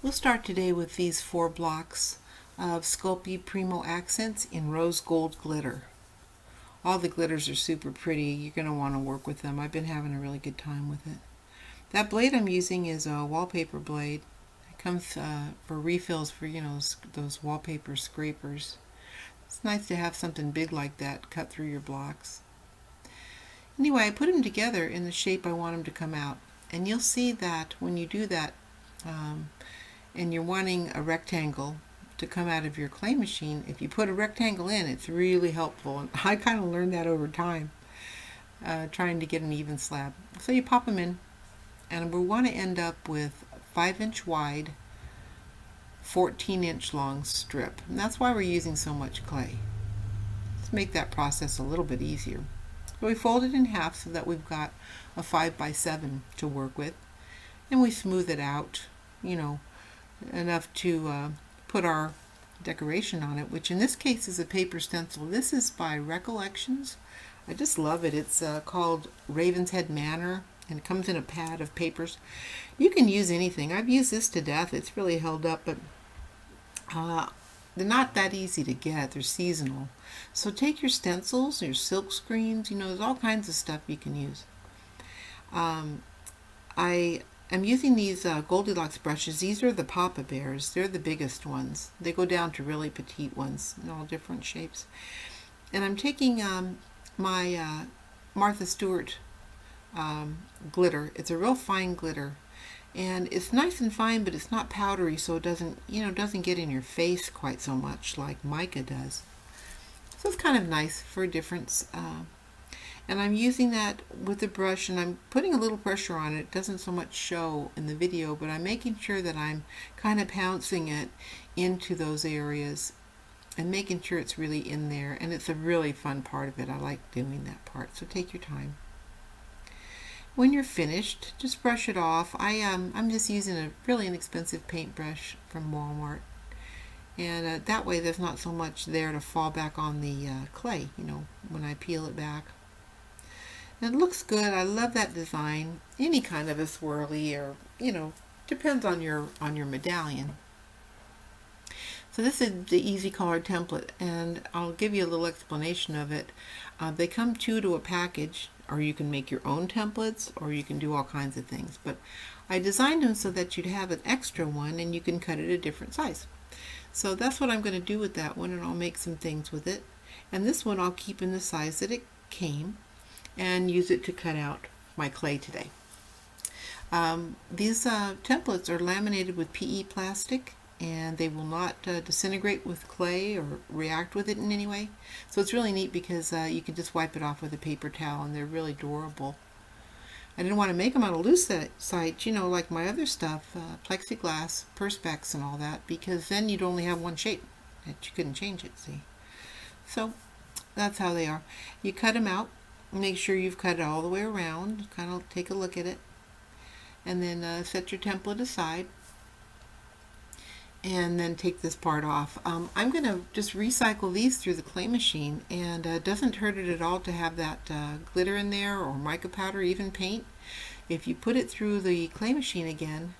We'll start today with these 4 blocks of Sculpey Premo accents in rose gold glitter. All the glitters are super pretty. You're going to want to work with them. I've been having a really good time with it. That blade I'm using is a wallpaper blade. It comes for refills for, those wallpaper scrapers. It's nice to have something big like that cut through your blocks. Anyway, I put them together in the shape I want them to come out. And you'll see that when you do that, and you're wanting a rectangle to come out of your clay machine, if you put a rectangle in, it's really helpful. And I kind of learned that over time, trying to get an even slab. So you pop them in, and we want to end up with 5-inch wide, 14-inch long strip. And that's why we're using so much clay. Let's make that process a little bit easier. So we fold it in half so that we've got a 5x7 to work with, and we smooth it out, enough to put our decoration on it, which in this case is a paper stencil. This is by Recollections. I just love it. It's called Ravenshead Manor, and it comes in a pad of papers. You can use anything. I've used this to death. It's really held up, but they're not that easy to get. They're seasonal. So take your stencils, your silk screens, there's all kinds of stuff you can use. I'm using these Goldilocks brushes. These are the Papa Bears. They're the biggest ones. They go down to really petite ones in all different shapes. And I'm taking my Martha Stewart glitter. It's a real fine glitter. And it's nice and fine, but it's not powdery, so it doesn't, doesn't get in your face quite so much like mica does. So it's kind of nice for a difference. And I'm using that with the brush, and I'm putting a little pressure on it. It doesn't so much show in the video, but I'm making sure that I'm kind of pouncing it into those areas and making sure it's really in there. And it's a really fun part of it. I like doing that part, so take your time. When you're finished, just brush it off. I'm just using a really inexpensive paintbrush from Walmart. And that way there's not so much there to fall back on the clay, when I peel it back. And it looks good. I love that design. Any kind of a swirly, or depends on your medallion. So this is the EasyCollar template, and I'll give you a little explanation of it. They come 2 to a package, or you can make your own templates, or you can do all kinds of things. But I designed them so that you'd have an extra one, and you can cut it a different size. So that's what I'm going to do with that one, and I'll make some things with it. And this one I'll keep in the size that it came, and use it to cut out my clay today. These templates are laminated with PE plastic, and they will not disintegrate with clay or react with it in any way. So it's really neat because you can just wipe it off with a paper towel, and they're really durable. I didn't want to make them out of lucite, like my other stuff, plexiglass, perspex and all that, because then you'd only have one shape that you couldn't change it, see? So that's how they are. You cut them out. Make sure you've cut it all the way around. Kind of take a look at it. And then set your template aside. And then take this part off. I'm going to just recycle these through the clay machine. And it doesn't hurt it at all to have that glitter in there, or mica powder, even paint. If you put it through the clay machine again,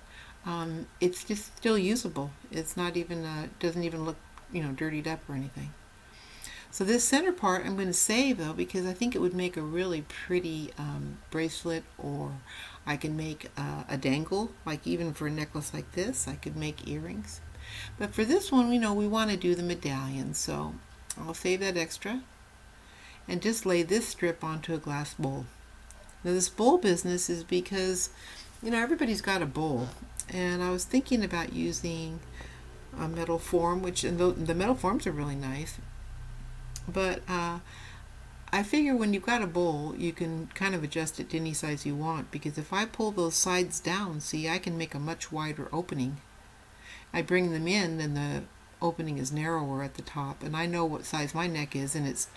it's just still usable. It's not even, doesn't even look, dirtied up or anything. So this center part I'm going to save, though, because I think it would make a really pretty bracelet, or I can make a dangle, like even for a necklace like this. I could make earrings. But for this one, we want to do the medallion, so I'll save that extra and just lay this strip onto a glass bowl. Now this bowl business is because, everybody's got a bowl, and I was thinking about using a metal form, which the metal forms are really nice. But I figure when you've got a bowl, you can kind of adjust it to any size you want, because if I pull those sides down, see, I can make a much wider opening. I bring them in, and the opening is narrower at the top, and I know what size my neck is, and it's,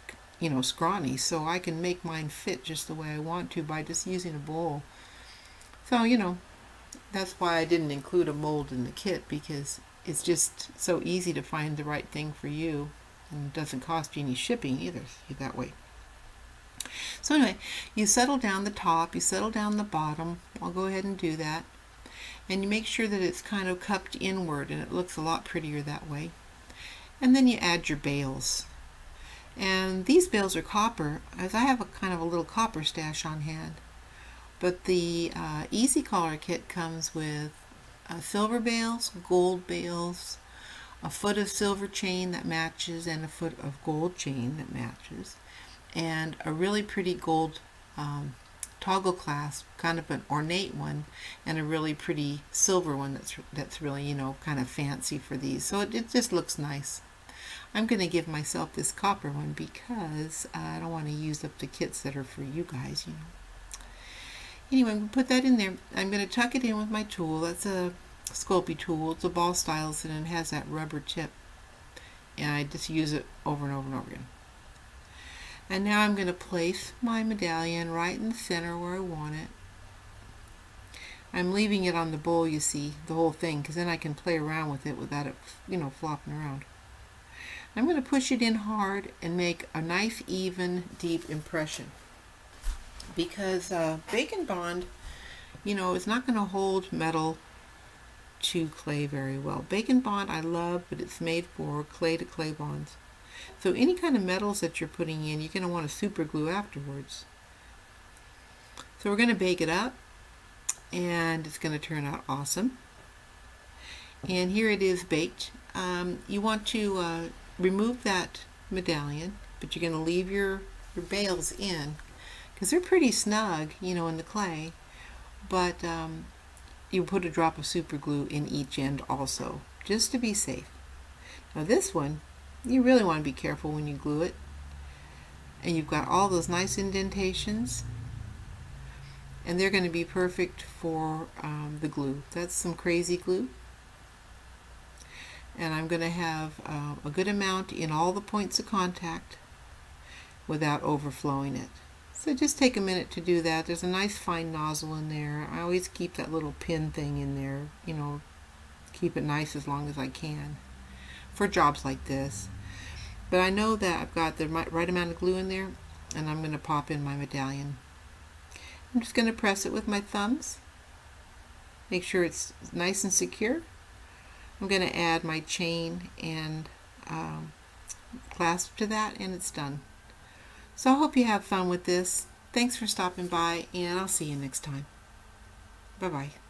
scrawny, so I can make mine fit just the way I want to by just using a bowl. So, that's why I didn't include a mold in the kit, because it's just so easy to find the right thing for you. And it doesn't cost you any shipping either, that way. So anyway, you settle down the top, you settle down the bottom. I'll go ahead and do that. And you make sure that it's kind of cupped inward, and it looks a lot prettier that way. And then you add your bales. And these bales are copper, as I have a kind of a little copper stash on hand. But the EasyCollar kit comes with silver bales, gold bales, a foot of silver chain that matches, and a foot of gold chain that matches, and a really pretty gold toggle clasp, kind of an ornate one, and a really pretty silver one that's really, you know, kind of fancy for these. So it just looks nice. I'm going to give myself this copper one because I don't want to use up the kits that are for you guys, you know. Anyway, I'm going to put that in there. I'm going to tuck it in with my tool. That's a Sculpey tool. It's a ball stylus, and it has that rubber tip. And I just use it over and over and over again. And now I'm going to place my medallion right in the center where I want it. I'm leaving it on the bowl, you see, the whole thing, because then I can play around with it without it, you know, flopping around. I'm going to push it in hard and make a nice, even, deep impression. Because Bacon Bond, you know, is not going to hold metal to clay very well. Bacon Bond I love, but it's made for clay to clay bonds. So any kind of metals that you're putting in, you're going to want to super glue afterwards. So we're going to bake it up, and it's going to turn out awesome. And here it is baked. You want to remove that medallion, but you're going to leave your bales in, because they're pretty snug, you know, in the clay. But you put a drop of super glue in each end also, just to be safe. Now this one, you really want to be careful when you glue it. And you've got all those nice indentations, and they're going to be perfect for the glue. That's some crazy glue. And I'm going to have a good amount in all the points of contact without overflowing it. So just take a minute to do that. There's a nice fine nozzle in there. I always keep that little pin thing in there, you know, keep it nice as long as I can for jobs like this. But I know that I've got the right amount of glue in there, and I'm going to pop in my medallion. I'm just going to press it with my thumbs. Make sure it's nice and secure. I'm going to add my chain and clasp to that, and it's done. So I hope you have fun with this. Thanks for stopping by, and I'll see you next time. Bye-bye.